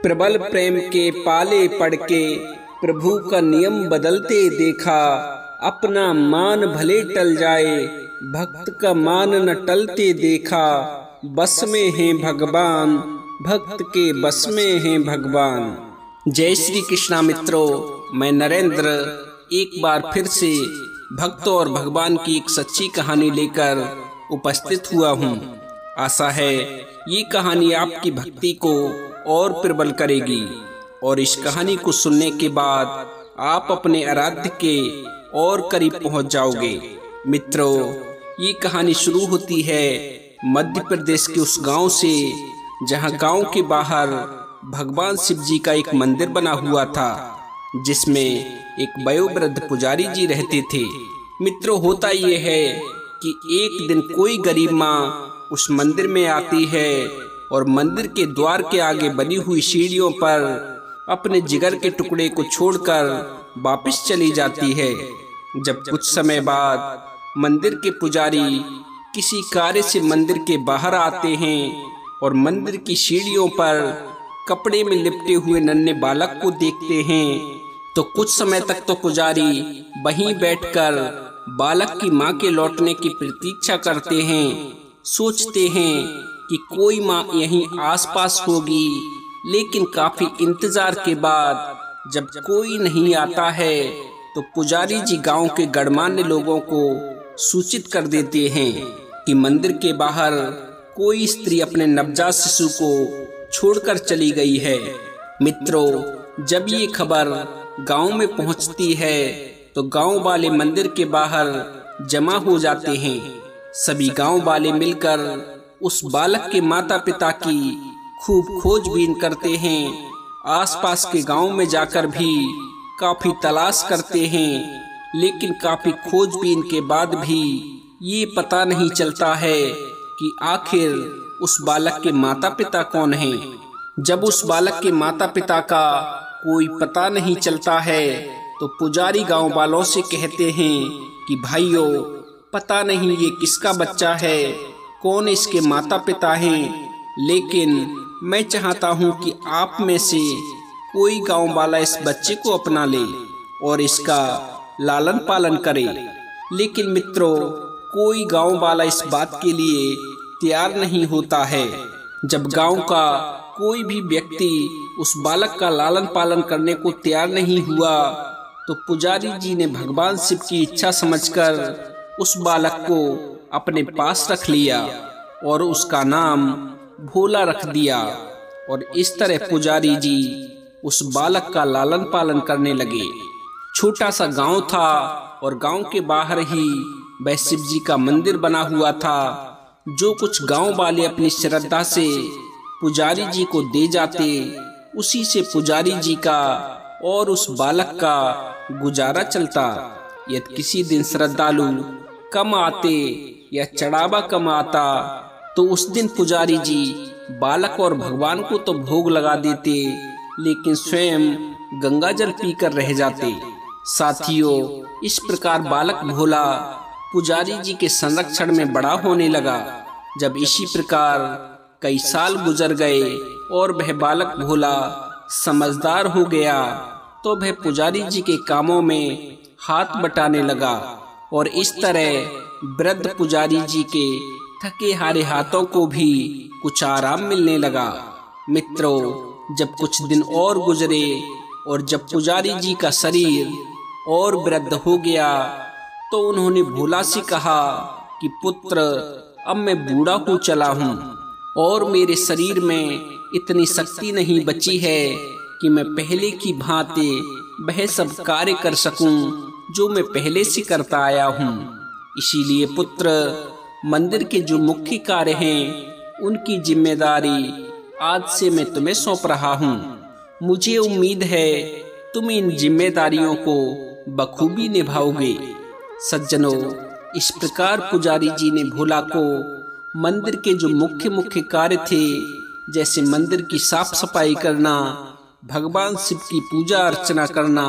प्रबल प्रेम के पाले पड़ के प्रभु का नियम बदलते देखा। अपना मान भले टल जाए, भक्त का मान न टलते देखा। बस में हैं भगवान, भक्त के बस में हैं भगवान। जय श्री कृष्णा मित्रों, मैं नरेंद्र एक बार फिर से भक्तों और भगवान की एक सच्ची कहानी लेकर उपस्थित हुआ हूँ। आशा है ये कहानी आपकी भक्ति को और प्रबल करेगी और इस कहानी को सुनने के बाद आप अपने आराध्य के और करीब पहुंच जाओगे। मित्रों, ये कहानी शुरू होती है मध्य प्रदेश के उस गांव से जहां गांव के बाहर भगवान शिव जी का एक मंदिर बना हुआ था, जिसमें एक वयोवृद्ध पुजारी जी रहते थे। मित्रों, होता ये है कि एक दिन कोई गरीब माँ उस मंदिर में आती है और मंदिर के द्वार के आगे बनी हुई सीढ़ियों पर अपने जिगर के टुकड़े को छोड़कर वापस चली जाती है। जब कुछ समय बाद मंदिर के पुजारी किसी कार्य से मंदिर के बाहर आते हैं और मंदिर की सीढ़ियों पर कपड़े में लिपटे हुए नन्हे बालक को देखते हैं, तो कुछ समय तक तो पुजारी वहीं बैठकर बालक की माँ के लौटने की प्रतीक्षा करते हैं। सोचते हैं कि कोई माँ यहीं आसपास होगी, लेकिन काफी इंतजार के बाद जब कोई नहीं आता है तो पुजारी जी गांव के गणमान्य लोगों को सूचित कर देते हैं कि मंदिर के बाहर कोई स्त्री अपने नवजात शिशु को छोड़कर चली गई है। मित्रों, जब ये खबर गांव में पहुंचती है तो गांव वाले मंदिर के बाहर जमा हो जाते हैं। सभी गांव वाले मिलकर उस बालक के माता पिता की खूब खोजबीन करते हैं। आसपास के गांव में जाकर भी काफी तलाश करते हैं, लेकिन काफी खोजबीन के बाद भी ये पता नहीं चलता है कि आखिर उस बालक के माता पिता कौन हैं। जब उस बालक के माता पिता का कोई पता नहीं चलता है तो पुजारी गांव वालों से कहते हैं कि भाइयों, पता नहीं ये किसका बच्चा है, कौन इसके माता पिता हैं, लेकिन मैं चाहता हूँ कि आप में से कोई गांव वाला इस बच्चे को अपना ले और इसका लालन पालन करे। लेकिन मित्रों, कोई गांव वाला इस बात के लिए तैयार नहीं होता है। जब गांव का कोई भी व्यक्ति उस बालक का लालन पालन करने को तैयार नहीं हुआ तो पुजारी जी ने भगवान शिव की इच्छा समझकर उस बालक को अपने पास रख लिया और उसका नाम भोला रख दिया। और इस तरह पुजारी जी उस बालक का लालन पालन करने लगे। छोटा सा गांव था और गांव के बाहर ही वह शिव जी का मंदिर बना हुआ था। जो कुछ गांव वाले अपनी श्रद्धा से पुजारी जी को दे जाते, उसी से पुजारी जी का और उस बालक का गुजारा चलता। यदि किसी दिन श्रद्धालु कम आते या चढ़ावा कम आता तो उस दिन पुजारी जी बालक और भगवान को तो भोग लगा देते, लेकिन स्वयं गंगा जल पीकर रह जाते। साथियों, इस प्रकार बालक भोला पुजारी जी के संरक्षण में बड़ा होने लगा। जब इसी प्रकार कई साल गुजर गए और वह बालक भोला समझदार हो गया तो वह पुजारी जी के कामों में हाथ बटाने लगा और इस तरह वृद्ध पुजारी जी के थके हारे हाथों को भी कुछ आराम मिलने लगा। मित्रों, जब कुछ दिन और गुजरे और जब पुजारी जी का शरीर और वृद्ध हो गया तो उन्होंने भोला से कहा कि पुत्र, अब मैं बूढ़ा हो चला हूँ और मेरे शरीर में इतनी शक्ति नहीं बची है कि मैं पहले की भांति वह सब कार्य कर सकूं जो मैं पहले से करता आया हूँ। इसीलिए पुत्र, मंदिर के जो मुख्य कार्य हैं उनकी जिम्मेदारी आज से मैं तुम्हें सौंप रहा हूँ। मुझे उम्मीद है तुम इन जिम्मेदारियों को बखूबी निभाओगे। सज्जनों, इस प्रकार पुजारी जी ने भोला को मंदिर के जो मुख्य कार्य थे, जैसे मंदिर की साफ सफाई करना, भगवान शिव की पूजा अर्चना करना,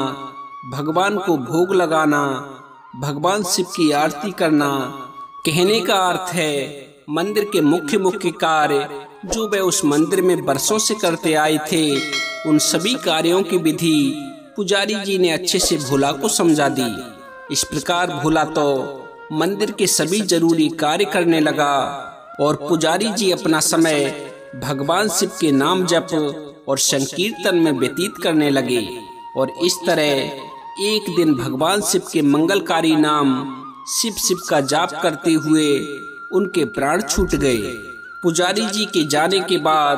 भगवान को भोग लगाना, भगवान शिव की आरती करना, कहने का अर्थ है मंदिर के मुख्य कार्य जो वे उस मंदिर में बरसों से करते आए थे। उन सभी कार्यों की विधि पुजारी जी ने अच्छे से भोला को समझा दी। इस प्रकार भोला तो मंदिर के सभी जरूरी कार्य करने लगा और पुजारी जी अपना समय भगवान शिव के नाम जप और संकीर्तन में व्यतीत करने लगे। और इस तरह एक दिन भगवान शिव के मंगलकारी नाम शिव शिव का जाप करते हुए उनके प्राण छूट गए। पुजारी जी के जाने के बाद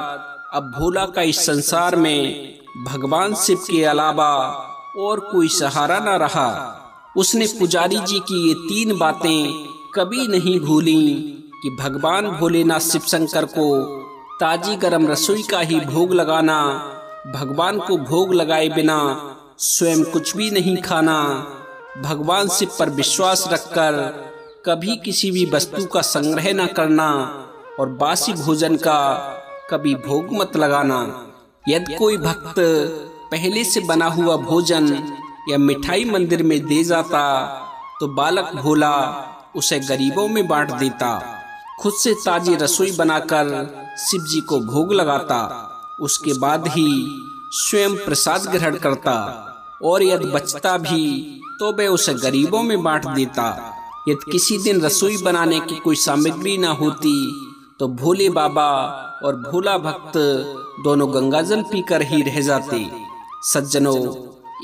अब भोला का इस संसार में भगवान शिव के अलावा और कोई सहारा न रहा। उसने पुजारी जी की ये 3 बातें कभी नहीं भूली कि भगवान भोलेनाथ शिव शंकर को ताजी गरम रसोई का ही भोग लगाना, भगवान को भोग लगाए बिना स्वयं कुछ भी नहीं खाना, भगवान शिव पर विश्वास रखकर कभी किसी भी वस्तु का संग्रह न करना और बासी भोजन का कभी भोग मत लगाना। यदि कोई भक्त पहले से बना हुआ भोजन या मिठाई मंदिर में दे जाता तो बालक भोला उसे गरीबों में बांट देता। खुद से ताजी रसोई बनाकर शिव जी को भोग लगाता, उसके बाद ही स्वयं प्रसाद ग्रहण करता और यदि बचता भी तो वह उसे गरीबों में बांट देता। यदि किसी दिन रसोई बनाने की कोई सामग्री न होती तो भोले बाबा और भोला भक्त दोनों गंगाजल पीकर ही रह जाते। सज्जनों,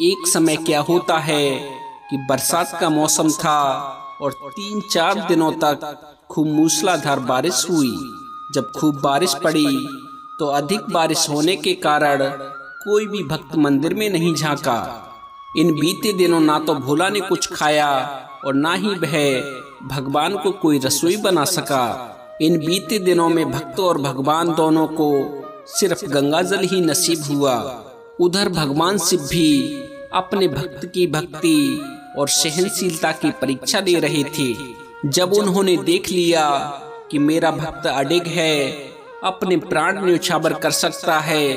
एक समय क्या होता है कि बरसात का मौसम था और 3-4 दिनों तक खूब मूसलाधार बारिश हुई। जब खूब बारिश पड़ी तो अधिक बारिश होने के कारण कोई भी भक्त मंदिर में नहीं झांका। इन बीते दिनों ना तो भोला ने कुछ खाया और ना ही वह भगवान को कोई रसोई बना सका। इन बीते दिनों में भक्त और भगवान दोनों को सिर्फ गंगाजल ही नसीब हुआ। उधर भगवान शिव भी अपने भक्त की भक्ति और सहनशीलता की परीक्षा ले रहे थे। जब उन्होंने देख लिया कि मेरा भक्त अडिग है, अपने प्राण न्यौछावर कर सकता है,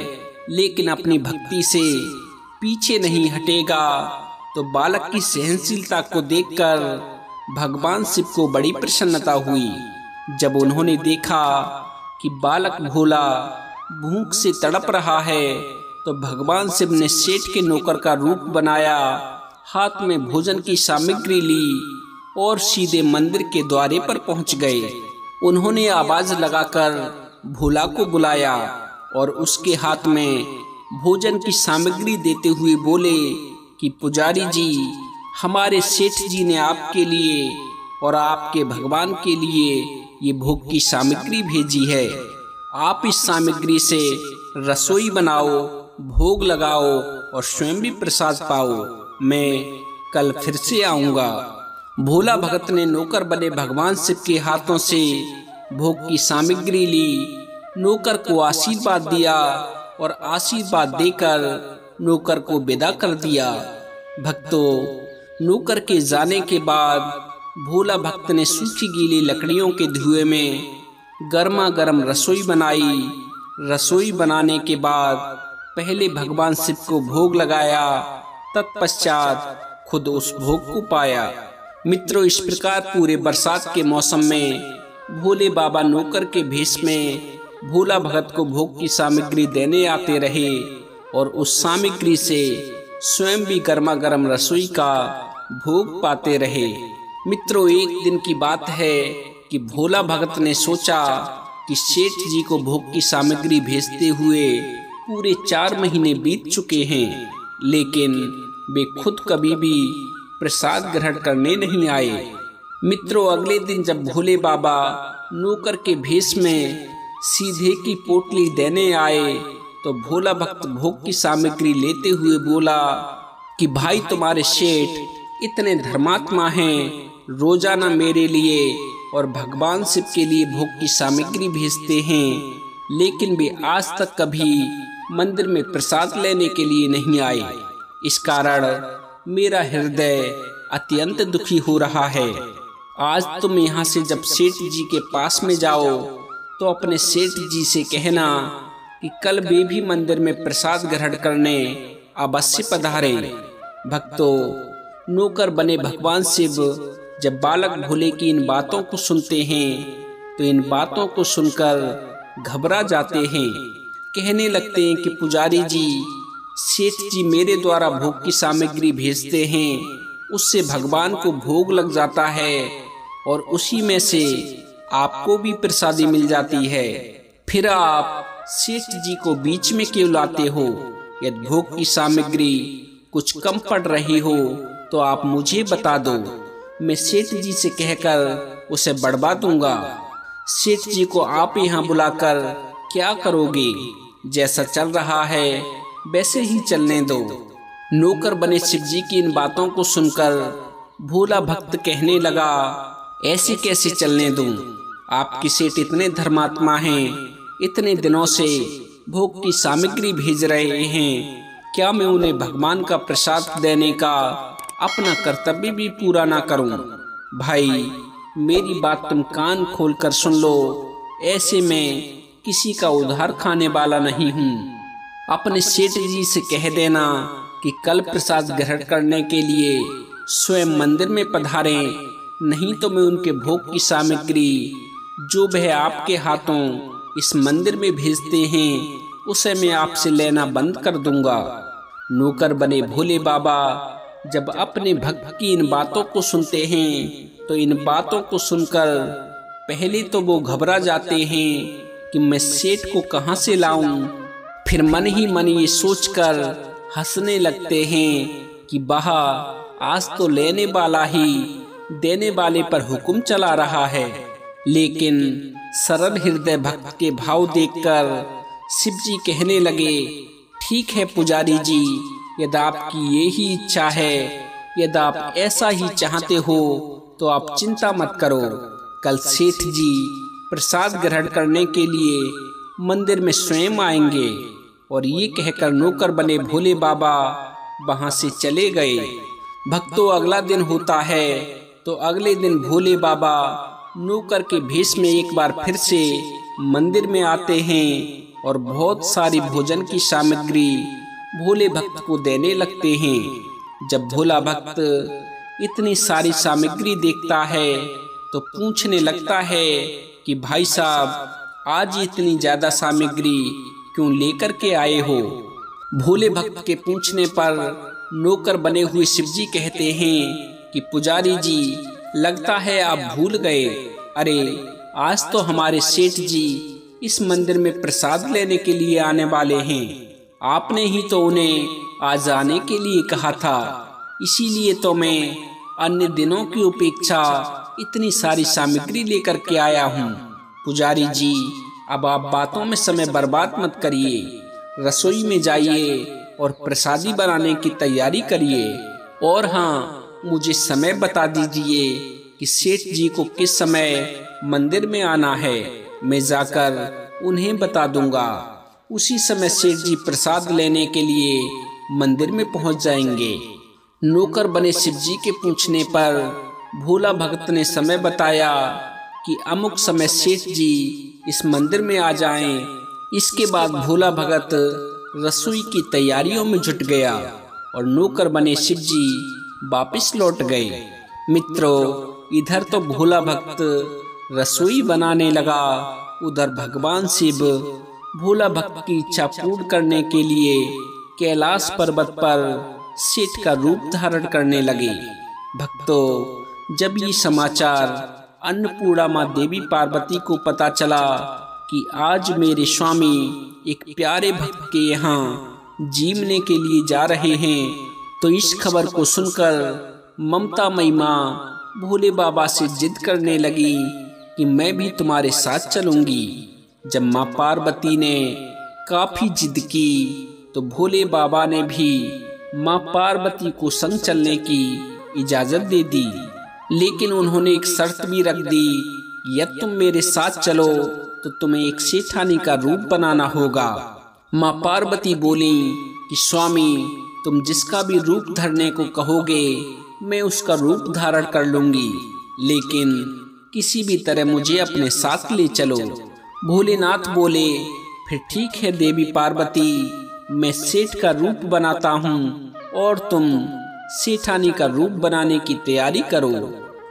लेकिन अपनी भक्ति से पीछे नहीं हटेगा, तो बालक की सहनशीलता को देखकर भगवान शिव को बड़ी प्रसन्नता हुई। जब उन्होंने देखा कि बालक भोला भूख से तड़प रहा है तो भगवान शिव ने सेठ के नौकर का रूप बनाया, हाथ में भोजन की सामग्री ली और सीधे मंदिर के द्वारे पर पहुंच गए। उन्होंने आवाज लगाकर भोला को बुलाया और उसके हाथ में भोजन की सामग्री देते हुए बोले कि पुजारी जी, हमारे सेठ जी ने आपके लिए और आपके भगवान के लिए ये भोग की सामग्री भेजी है। आप इस सामग्री से रसोई बनाओ, भोग लगाओ और स्वयं भी प्रसाद पाओ। मैं कल फिर से आऊंगा। भोला भगत ने नौकर बने भगवान शिव के हाथों से भोग की सामग्री ली, नौकर को आशीर्वाद दिया और आशीर्वाद देकर नौकर को विदा कर दिया। भक्तों, नौकर के जाने के बाद भोला भक्त ने सूखी गीली लकड़ियों के धुएं में गर्मा गर्म रसोई बनाई। रसोई बनाने के बाद पहले भगवान शिव को भोग लगाया, तत्पश्चात खुद उस भोग को पाया। मित्रों, इस प्रकार पूरे बरसात के मौसम में भोले बाबा नौकर के भेष में भोला भगत को भोग की सामग्री देने आते रहे और उस सामग्री से स्वयं भी गर्मा गर्म रसोई का भोग पाते रहे। मित्रों, एक दिन की बात है कि भोला भगत ने सोचा कि सेठ जी को भोग की सामग्री भेजते हुए पूरे 4 महीने बीत चुके हैं, लेकिन वे खुद कभी भी प्रसाद ग्रहण करने नहीं आए। मित्रों, अगले दिन जब भोले बाबा नौकर के भेष में सीधे की पोटली देने आए तो भोला भक्त भोग की सामग्री लेते हुए बोला कि भाई, तुम्हारे सेठ इतने धर्मात्मा हैं, रोजाना मेरे लिए और भगवान शिव के लिए भोग की सामग्री भेजते हैं, लेकिन वे आज तक कभी मंदिर में प्रसाद लेने के लिए नहीं आए। इस कारण मेरा हृदय अत्यंत दुखी हो रहा है। आज तुम यहाँ से जब सेठ जी के पास में जाओ तो अपने सेठ जी से कहना कि कल वे भी मंदिर में प्रसाद ग्रहण करने अवश्य पधारे। भक्तों, नौकर बने भगवान शिव जब बालक भोले की इन बातों को सुनते हैं तो इन बातों को सुनकर घबरा जाते हैं। कहने लगते हैं कि पुजारी जी, सेठ जी मेरे द्वारा भोग की सामग्री भेजते हैं, उससे भगवान को भोग लग जाता है और उसी में से आपको भी प्रसादी मिल जाती है। फिर आप सेठ जी को बीच में क्यों लाते हो? यदि भोग की सामग्री कुछ कम पड़ रही हो तो आप मुझे बता दो, मैं सेठ जी से कहकर उसे बढ़वा दूंगा। सेठ जी को आप यहाँ बुलाकर क्या करोगे? जैसा चल रहा है वैसे ही चलने दो। नौकर बने शिव जी की इन बातों को सुनकर भोला भक्त कहने लगा, ऐसे कैसे चलने दूं? आपके सेठ इतने धर्मात्मा हैं, इतने दिनों से भोग की सामग्री भेज रहे हैं, क्या मैं उन्हें भगवान का प्रसाद देने का अपना कर्तव्य भी पूरा ना करूं? भाई, मेरी बात तुम कान खोलकर सुन लो। ऐसे में किसी का उधार खाने वाला नहीं हूँ। अपने सेठ जी से कह देना कि कल प्रसाद ग्रहण करने के लिए स्वयं मंदिर में पधारें, नहीं तो मैं उनके भोग की सामग्री जो वह आपके हाथों इस मंदिर में भेजते हैं उसे मैं आपसे लेना बंद कर दूंगा। नौकर बने भोले बाबा जब अपने भक्त की इन बातों को सुनते हैं तो इन बातों को सुनकर पहले तो वो घबरा जाते हैं कि मैं सेठ को कहाँ से लाऊं। फिर मन ही मन ये सोचकर हंसने लगते हैं कि वाह, आज तो लेने वाला ही देने वाले पर हुक्म चला रहा है। लेकिन सरल हृदय भक्त के भाव देखकर शिव जी कहने लगे, ठीक है पुजारी जी, यदि आपकी यही इच्छा है, यदि आप ऐसा ही चाहते हो तो आप चिंता मत करो। कल सेठ जी प्रसाद ग्रहण करने के लिए मंदिर में स्वयं आएंगे। और ये कहकर नौकर बने भोले बाबा वहां से चले गए। भक्तों, अगला दिन होता है तो अगले दिन भोले बाबा नौकर के भेष में एक बार फिर से मंदिर में आते हैं और बहुत सारी भोजन की सामग्री भोले भक्त को देने लगते हैं। जब भोला भक्त इतनी सारी सामग्री देखता है तो पूछने लगता है कि भाई साहब, आज इतनी ज्यादा सामग्री क्यों लेकर के आए हो? भोले भक्त के पूछने पर नौकर बने हुए शिव जी कहते हैं कि पुजारी जी, लगता है आप भूल गए। अरे, आज तो हमारे सेठ जी इस मंदिर में प्रसाद लेने के लिए आने वाले हैं। आपने ही तो उन्हें आज आने के लिए कहा था, इसीलिए तो मैं अन्य दिनों की अपेक्षा इतनी सारी सामग्री लेकर के आया हूँ। पुजारी जी, अब आप बातों में समय बर्बाद मत करिए, रसोई में जाइए और प्रसादी बनाने की तैयारी करिए। और हाँ, मुझे समय बता दीजिए कि सेठ जी को किस समय मंदिर में आना है, मैं जाकर उन्हें बता दूंगा। उसी समय सेठ जी प्रसाद लेने के लिए मंदिर में पहुंच जाएंगे। नौकर बने शिव जी के पूछने पर भोला भक्त ने समय बताया कि अमुक समय सेठ जी इस मंदिर में आ जाएं। इसके बाद भोला भगत रसोई की तैयारियों में जुट गया और नौकर बने शिव जी वापस लौट गए। मित्रों, इधर तो भोला भक्त रसोई बनाने लगा, उधर भगवान शिव भोला भक्त की इच्छा पूर्ण करने के लिए कैलाश पर्वत पर सेठ का रूप धारण करने लगे। भक्तों, जब ये समाचार अन्नपूर्णा माँ देवी पार्वती को पता चला कि आज मेरे स्वामी एक प्यारे भक्त के यहाँ जीवने के लिए जा रहे हैं, तो इस खबर को सुनकर ममतामयी माँ भोले बाबा से जिद करने लगी कि मैं भी तुम्हारे साथ चलूंगी। जब माँ पार्वती ने काफी जिद की तो भोले बाबा ने भी माँ पार्वती को संग चलने की इजाजत दे दी। लेकिन उन्होंने एक शर्त भी रख दी, यदि तुम मेरे साथ चलो तो तुम्हें एक सेठानी का रूप बनाना होगा। माँ पार्वती बोली कि स्वामी, तुम जिसका भी रूप धरने को कहोगे मैं उसका रूप धारण कर लूंगी, लेकिन किसी भी तरह मुझे अपने साथ ले चलो। भोलेनाथ बोले, फिर ठीक है देवी पार्वती, मैं सेठ का रूप बनाता हूँ और तुम सेठानी का रूप बनाने की तैयारी करो।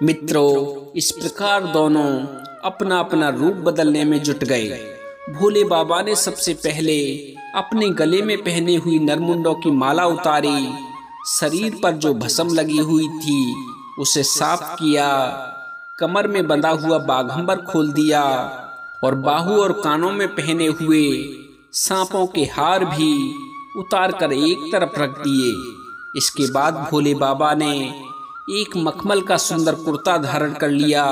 मित्रों, इस प्रकार दोनों अपना अपना रूप बदलने में जुट गए भोले बाबा ने सबसे पहले अपने गले में पहने हुई नरमुंडों की माला उतारी, शरीर पर जो भस्म लगी हुई थी उसे साफ किया, कमर में बंधा हुआ बाघंबर खोल दिया और बाहु और कानों में पहने हुए सांपों के हार भी उतार कर एक तरफ रख दिए। इसके बाद भोले बाबा ने एक मखमल का सुंदर कुर्ता धारण कर लिया,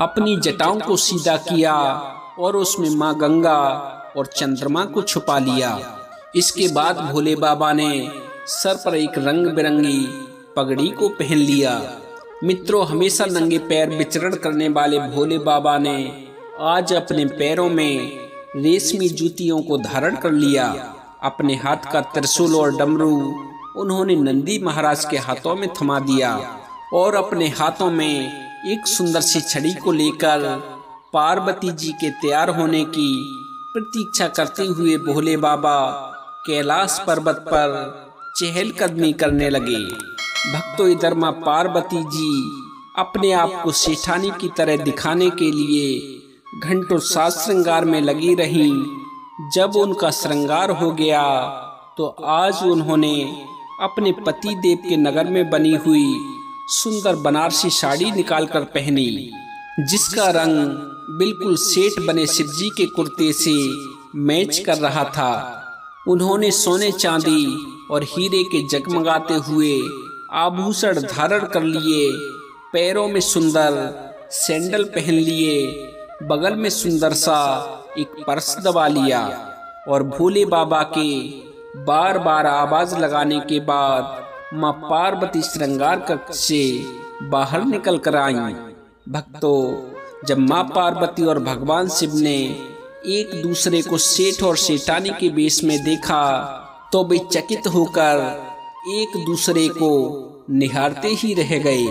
अपनी जटाओं को सीधा किया और उसमें माँ गंगा और चंद्रमा को छुपा लिया। इसके बाद भोले बाबा ने सर पर एक रंग बिरंगी पगड़ी को पहन लिया। मित्रों, हमेशा नंगे पैर विचरण करने वाले भोले बाबा ने आज अपने पैरों में रेशमी जूतियों को धारण कर लिया। अपने हाथ का त्रिशूल और डमरू उन्होंने नंदी महाराज के हाथों में थमा दिया और अपने हाथों में एक सुंदर सी छड़ी को लेकर पार्वती जी के तैयार होने की प्रतीक्षा करते हुए भोले बाबा कैलाश पर्वत पर चहलकदमी करने लगे। भक्तों, इधर मां पार्वती जी अपने आप को सेठानी की तरह दिखाने के लिए घंटों साज श्रृंगार में लगी रहीं। जब उनका श्रृंगार हो गया तो आज उन्होंने अपने पति देव के नगर में बनी हुई सुंदर बनारसी साड़ी निकालकर पहनी, जिसका रंग बिल्कुल सेठ बने शिवजी के कुर्ते से मैच कर रहा था। उन्होंने सोने चांदी और हीरे के जगमगाते हुए आभूषण धारण कर लिए, पैरों में सुंदर सैंडल पहन लिए, बगल में सुंदर सा एक पर्स दबा लिया और भोले बाबा के बार बार आवाज लगाने के बाद मां पार्वती श्रृंगार कक्ष से बाहर निकल कर आई। भक्तों, जब मां पार्वती और भगवान शिव ने एक दूसरे को सेठ और सेठानी के वेश में देखा तो वे चकित होकर एक दूसरे को निहारते ही रह गए।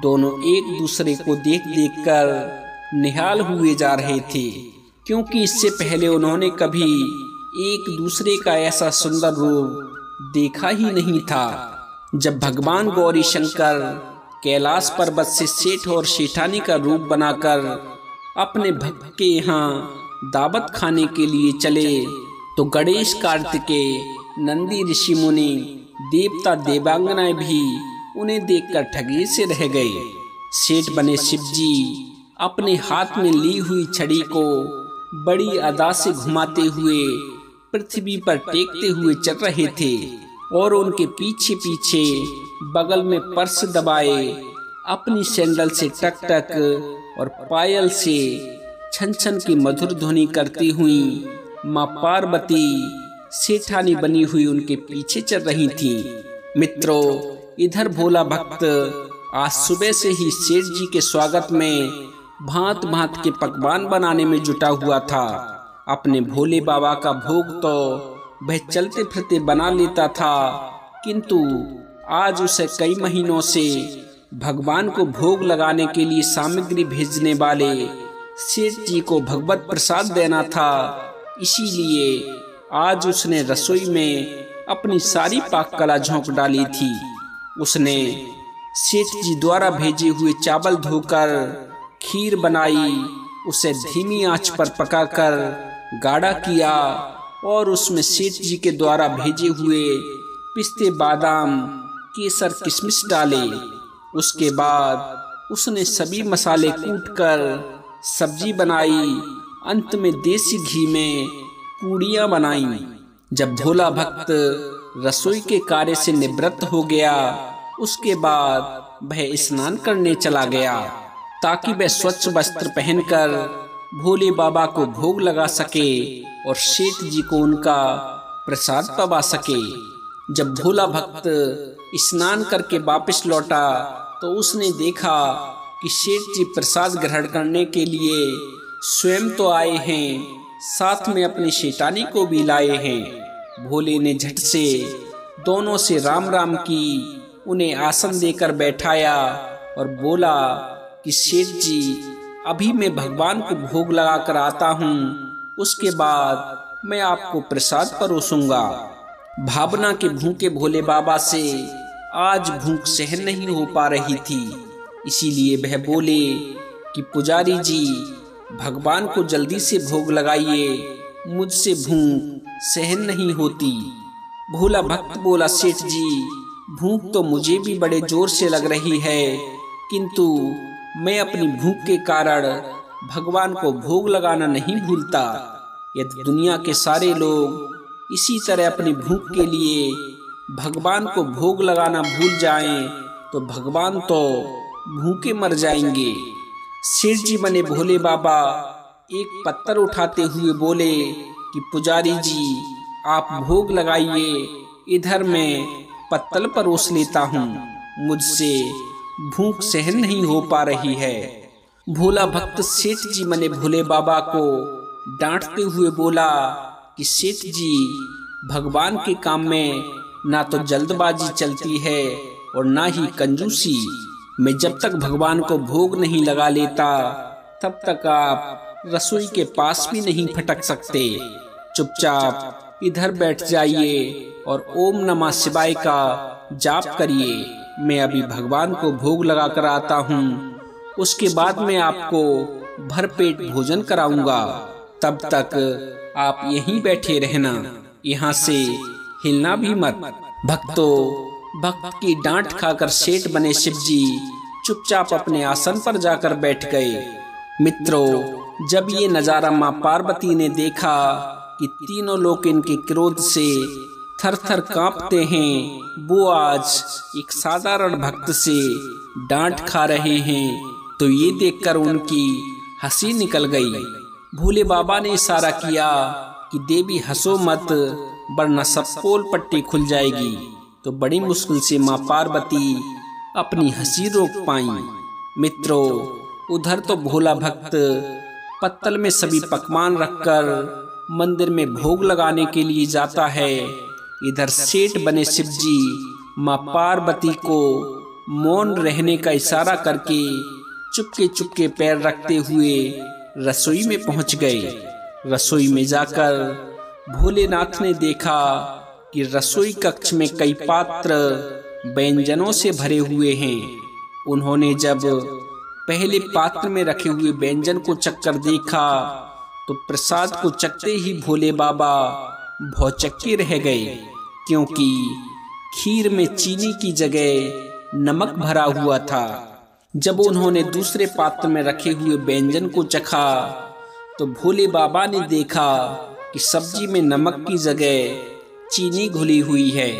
दोनों एक दूसरे को देख देख कर निहाल हुए जा रहे थे, क्योंकि इससे पहले उन्होंने कभी एक दूसरे का ऐसा सुंदर रूप देखा ही नहीं था। जब भगवान गौरी शंकर कैलाश पर्वत से सेठ और सेठानी का रूप बनाकर अपने भक्त के यहाँ दावत खाने के लिए चले तो गणेश, कार्तिकेय, नंदी, ऋषि मुनि, देवता, देवांगनाएं भी उन्हें देखकर ठगी से रह गए। सेठ बने शिवजी अपने हाथ में ली हुई छड़ी को बड़ी अदा से घुमाते हुए पृथ्वी पर टेकते हुए चल रहे थे और उनके पीछे पीछे बगल में पर्स दबाए अपनी सैंडल से टक टक और पायल से छन छन की मधुर ध्वनि करती हुई मां पार्वती सेठानी बनी हुई उनके पीछे चल रही थी। मित्रों, इधर भोला भक्त आज सुबह से ही सेठ जी के स्वागत में भांत भांत के पकवान बनाने में जुटा हुआ था। अपने भोले बाबा का भोग तो वह चलते फिरते बना लेता था, किंतु आज उसे कई महीनों से भगवान को भोग लगाने के लिए सामग्री भेजने वाले सेठ जी को भगवत प्रसाद देना था। इसीलिए आज उसने रसोई में अपनी सारी पाक कला झोंक डाली थी। उसने सेठ जी द्वारा भेजे हुए चावल धोकर खीर बनाई, उसे धीमी आंच पर पकाकर गाढ़ा किया और उसमें सेठ जी के द्वारा भेजे हुए पिस्ते, बादाम, केसर, किशमिश डाले। उसके बाद उसने सभी मसाले कूटकर सब्जी बनाई। अंत में देसी घी में पूड़ियाँ बनाई। जब भोला भक्त रसोई के कार्य से निवृत्त हो गया, उसके बाद वह स्नान करने चला गया ताकि वह स्वच्छ वस्त्र पहनकर भोले बाबा को भोग लगा सके और सेठ जी को उनका प्रसाद पवा सके। जब भोला भक्त स्नान करके वापस लौटा तो उसने देखा कि सेठ जी प्रसाद ग्रहण करने के लिए स्वयं तो आए हैं, साथ में अपनी सेठानी को भी लाए हैं। भोले ने झट से दोनों से राम राम की, उन्हें आसन देकर बैठाया और बोला कि सेठ जी, अभी मैं भगवान को भोग लगा कर आता हूँ, उसके बाद मैं आपको प्रसाद परोसूंगा। भावना के भूखे भोले बाबा से आज भूख सहन नहीं हो पा रही थी, इसीलिए वह बोले कि पुजारी जी, भगवान को जल्दी से भोग लगाइए, मुझसे भूख सहन नहीं होती। भोला भक्त बोला, सेठ जी भूख तो मुझे भी बड़े जोर से लग रही है, किंतु मैं अपनी भूख के कारण भगवान को भोग लगाना नहीं भूलता। यदि दुनिया के सारे लोग इसी तरह अपनी भूख के लिए भगवान को भोग लगाना भूल जाएं, तो भगवान तो भूखे मर जाएंगे। सेठ जी बने भोले बाबा एक पत्थर उठाते हुए बोले कि पुजारी जी आप भोग लगाइए, इधर मैं पत्तल परोस लेता हूँ, मुझसे भूख सहन नहीं हो पा रही है। भोला भक्त सेठ जी बने भोले बाबा को डांटते हुए बोला कि सेठ जी भगवान के काम में ना तो जल्दबाजी चलती है और ना ही कंजूसी। मैं जब तक भगवान को भोग नहीं लगा लेता तब तक आप रसोई के पास भी नहीं फटक सकते। चुपचाप इधर बैठ जाइए और ओम नमः शिवाय का जाप करिए। मैं अभी भगवान को भोग लगा कर आता हूँ, उसके बाद मैं आपको भरपेट भोजन कराऊंगा। तब तक आप यहीं बैठे रहना, यहाँ से हिलना भी मत। भक्त की डांट खाकर सेठ बने शिवजी चुपचाप अपने आसन पर जाकर बैठ गए। मित्रों, जब ये नजारा माँ पार्वती ने देखा कि तीनों लोग इनके क्रोध से थर थर कांपते हैं, वो आज एक साधारण भक्त से डांट खा रहे हैं, तो ये देखकर उनकी हंसी निकल गई। भोले बाबा ने इशारा किया कि देवी हंसो मत, वरना सब पोल पट्टी खुल जाएगी। तो बड़ी मुश्किल से माँ पार्वती अपनी हंसी रोक पाई। मित्रों, उधर तो भोला भक्त पत्तल में सभी पकवान रखकर मंदिर में भोग लगाने के लिए जाता है। इधर सेठ बने शिवजी माँ पार्वती को मौन रहने का इशारा करके चुपके चुपके पैर रखते हुए रसोई में पहुंच गए। रसोई में जाकर भोलेनाथ ने देखा कि रसोई कक्ष में कई पात्र व्यंजनों से भरे हुए हैं। उन्होंने जब पहले पात्र में रखे हुए व्यंजन को चखकर देखा तो प्रसाद को चखते ही भोले बाबा भौचक्के रह गए, क्योंकि खीर में चीनी की जगह नमक भरा हुआ था। जब उन्होंने दूसरे पात्र में रखे हुए व्यंजन को चखा तो भोले बाबा ने देखा कि सब्जी में नमक की जगह चीनी घुली हुई है।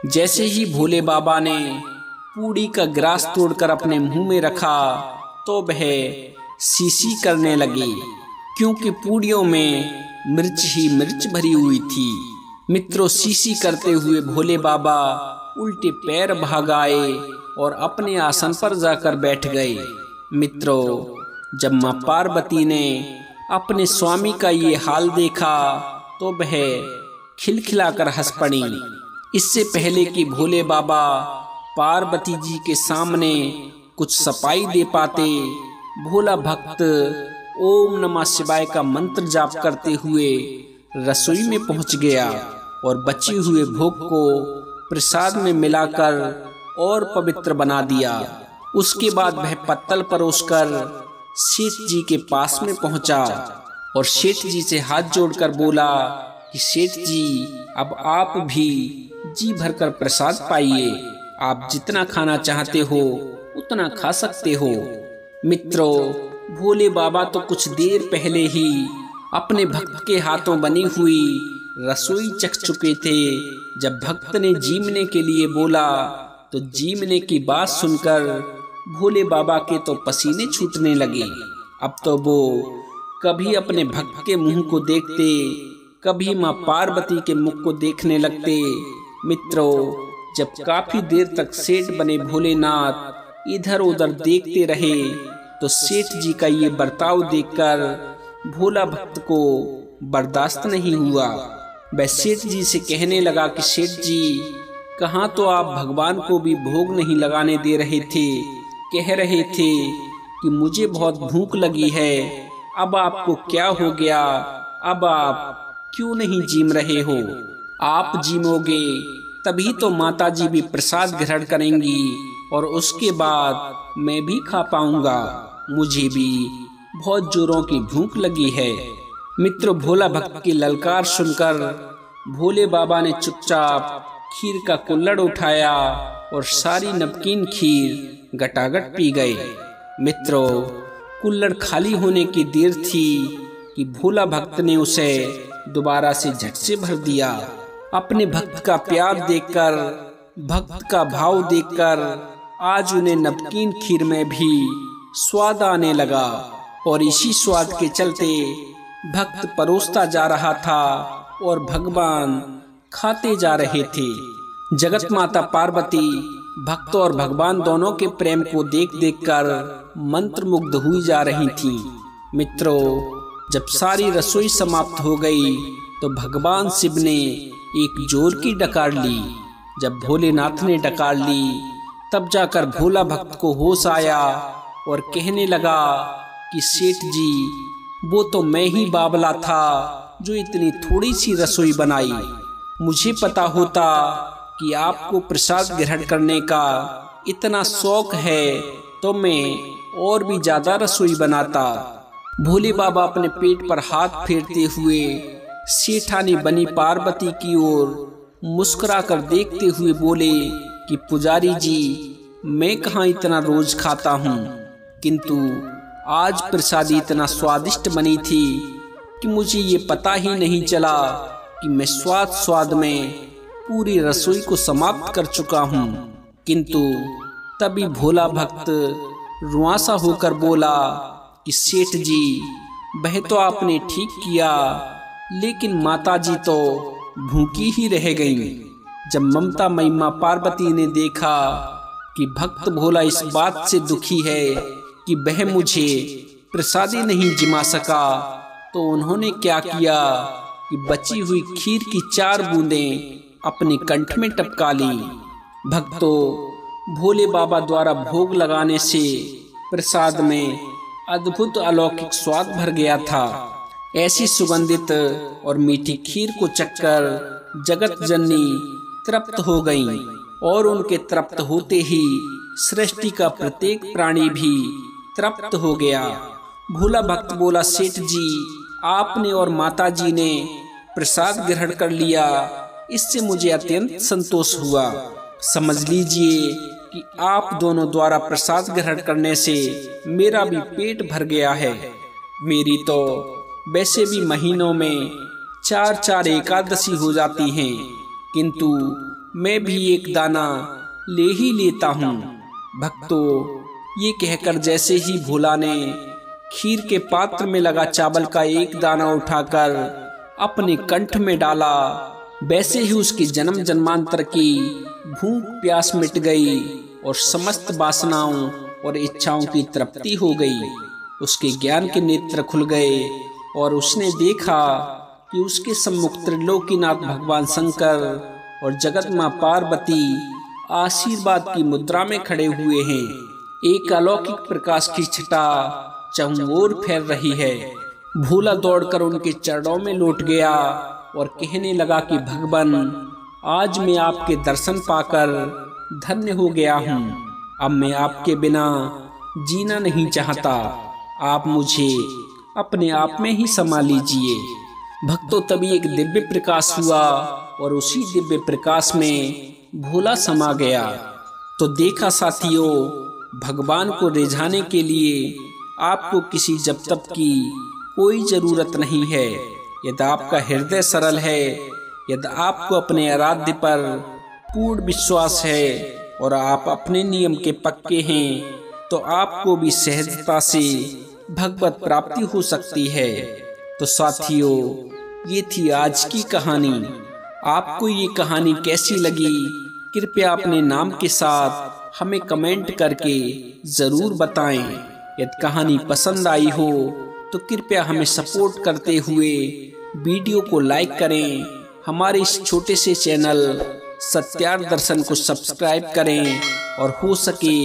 जैसे ही भोले बाबा ने पूड़ी का ग्रास तोड़कर अपने मुंह में रखा तो वह सीसी करने लगी, क्योंकि पूड़ियों में मिर्च ही मिर्च भरी हुई थी। मित्रों, सीसी करते हुए भोले बाबा उल्टे पैर भाग आए और अपने आसन पर जाकर बैठ गए। मित्रों, जब माँ पार्वती ने अपने स्वामी का ये हाल देखा तो वह खिलखिलाकर हंस पड़ी। इससे पहले कि भोले बाबा पार्वती जी के सामने कुछ सफाई दे पाते, भोला भक्त ओम नमः शिवाय का मंत्र जाप करते हुए रसोई में पहुंच गया और बचे हुए भोग को प्रसाद में मिलाकर और पवित्र बना दिया। उसके बाद वह पत्तल परोसकर सेठ जी के पास में पहुंचा और सेठ जी से हाथ जोड़कर बोला कि सेठ जी, अब आप भी जी भरकर प्रसाद पाइए। आप जितना खाना चाहते हो उतना खा सकते हो। मित्रों, भोले बाबा तो कुछ देर पहले ही अपने भक्त के हाथों बनी हुई रसोई चख चुके थे। जब भक्त ने जीमने के लिए बोला तो जीमने की बात सुनकर भोले बाबा के तो पसीने छूटने लगे। अब तो वो कभी अपने भक्त के मुंह को देखते, कभी माँ पार्वती के मुख को देखने लगते। मित्रों, जब काफी देर तक सेठ बने भोलेनाथ इधर उधर देखते रहे तो सेठ जी का ये बर्ताव देखकर भोला भक्त को बर्दाश्त नहीं हुआ। वह सेठ जी से कहने लगा कि सेठ जी, कहाँ तो आप भगवान को भी भोग नहीं लगाने दे रहे थे, कह रहे थे कि मुझे बहुत भूख लगी है। अब आपको क्या हो गया? अब आप क्यों नहीं जीम रहे हो? आप जीमोगे तभी तो माता जी भी प्रसाद ग्रहण करेंगी और उसके बाद मैं भी खा पाऊंगा। मुझे भी बहुत जोरों की भूख लगी है। मित्रों, भोला भक्त की ललकार सुनकर भोले बाबा ने चुपचाप खीर का कुल्हड़ उठाया और सारी नमकीन खीर गटागट पी गए। मित्रों, कुल्हड़ खाली होने की देर थी कि भोला भक्त ने उसे दोबारा से झट से भर दिया। अपने भक्त का प्यार देखकर, भक्त का भाव देखकर आज उन्हें नमकीन खीर में भी स्वाद आने लगा और इसी स्वाद के चलते भक्त परोसता जा रहा था और भगवान खाते जा रहे थे। जगत माता पार्वती भक्त और भगवान दोनों के प्रेम को देख देख कर मंत्रमुग्ध हुई जा रही थी। मित्रों, जब सारी रसोई समाप्त हो गई तो भगवान शिव ने एक जोर की डकार ली। जब भोलेनाथ ने डकार ली तब जाकर भोला भक्त को होश आया और कहने लगा कि सेठ जी, वो तो मैं ही बावला था जो इतनी थोड़ी सी रसोई बनाई। मुझे पता होता कि आपको प्रसाद ग्रहण करने का इतना शौक है तो मैं और भी ज्यादा रसोई बनाता। भोले बाबा अपने पेट पर हाथ फेरते हुए सेठानी बनी पार्वती की ओर मुस्कुराकर देखते हुए बोले कि पुजारी जी, मैं कहाँ इतना रोज खाता हूँ, किंतु आज प्रसादी इतना स्वादिष्ट बनी थी कि मुझे ये पता ही नहीं चला कि मैं स्वाद में पूरी रसोई को समाप्त कर चुका हूँ। किंतु तभी भोला भक्त रुआसा होकर बोला कि सेठ जी, वह तो आपने ठीक किया, लेकिन माताजी तो भूखी ही रह गईं। जब ममता मई मां पार्वती ने देखा कि भक्त भोला इस बात से दुखी है कि वह मुझे प्रसादी नहीं जिमा सका, तो उन्होंने क्या किया कि बची हुई खीर की 4 बूंदें अपने कंठ में टपका ली। भक्तों, भोले बाबा द्वारा भोग लगाने से प्रसाद में अद्भुत अलौकिक स्वाद भर गया था। ऐसी सुगंधित और मीठी खीर को चखकर जगत जननी तृप्त हो गईं और उनके तृप्त होते ही सृष्टि का प्रत्येक प्राणी भी तृप्त हो गया। भोला भक्त बोला, सेठ जी, आपने और माताजी ने प्रसाद ग्रहण कर लिया, इससे मुझे अत्यंत संतोष हुआ। समझ लीजिए कि आप दोनों द्वारा प्रसाद ग्रहण करने से मेरा भी पेट भर गया है। मेरी तो वैसे भी महीनों में 4-4 एकादशी हो जाती हैं, किंतु मैं भी एक दाना ले ही लेता हूँ। भक्तों, ये कहकर जैसे ही भोला ने खीर के पात्र में लगा चावल का एक दाना उठाकर अपने कंठ में डाला, वैसे ही उसकी जन्म जन्मांतर की भूख प्यास मिट गई और समस्त वासनाओं और इच्छाओं की तृप्ति हो गई। उसके ज्ञान के नेत्र खुल गए और उसने देखा कि उसके सम्मुख त्रिलोकीनाथ भगवान शंकर और जगत मां पार्वती आशीर्वाद की मुद्रा में खड़े हुए हैं। एक अलौकिक प्रकाश की छटा चहुओर फैल रही है। भोला दौड़कर उनके चरणों में लौट गया और कहने लगा कि भगवान, आज मैं आपके दर्शन पाकर धन्य हो गया हूँ। अब मैं आपके बिना जीना नहीं चाहता। आप मुझे अपने आप में ही समा लीजिए। भक्तों, तभी एक दिव्य प्रकाश हुआ और उसी दिव्य प्रकाश में भोला समा गया। तो देखा साथियों, भगवान को रिझाने के लिए आपको किसी जप तप की कोई जरूरत नहीं है। यदि आपका हृदय सरल है, यदि आपको अपने आराध्य पर पूर्ण विश्वास है और आप अपने नियम के पक्के हैं, तो आपको भी सहजता से भगवत प्राप्ति हो सकती है। तो साथियों, ये थी आज की कहानी। आपको ये कहानी कैसी लगी, कृपया अपने नाम के साथ हमें कमेंट करके जरूर बताएं। यदि कहानी पसंद आई हो तो कृपया हमें सपोर्ट करते हुए वीडियो को लाइक करें। हमारे इस छोटे से चैनल सत्यार्थ दर्शन को सब्सक्राइब करें और हो सके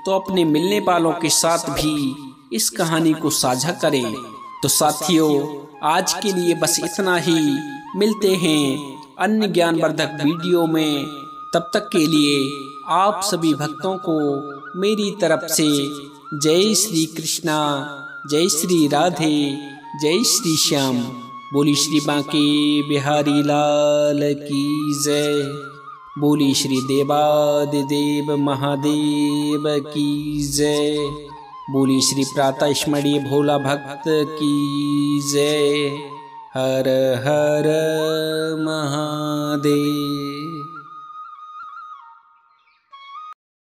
तो अपने मिलने वालों के साथ भी इस कहानी को साझा करें। तो साथियों, आज के लिए बस इतना ही। मिलते हैं अन्य ज्ञानवर्धक वीडियो में। तब तक के लिए आप सभी भक्तों को मेरी तरफ से जय श्री कृष्णा, जय श्री राधे, जय श्री श्याम। बोली श्री बांके बिहारी लाल की जय। बोली श्री देवादिदेव महादेव की जय। बोली श्री प्रातः स्मरणीय भोला भक्त की जय। हर हर महादेव।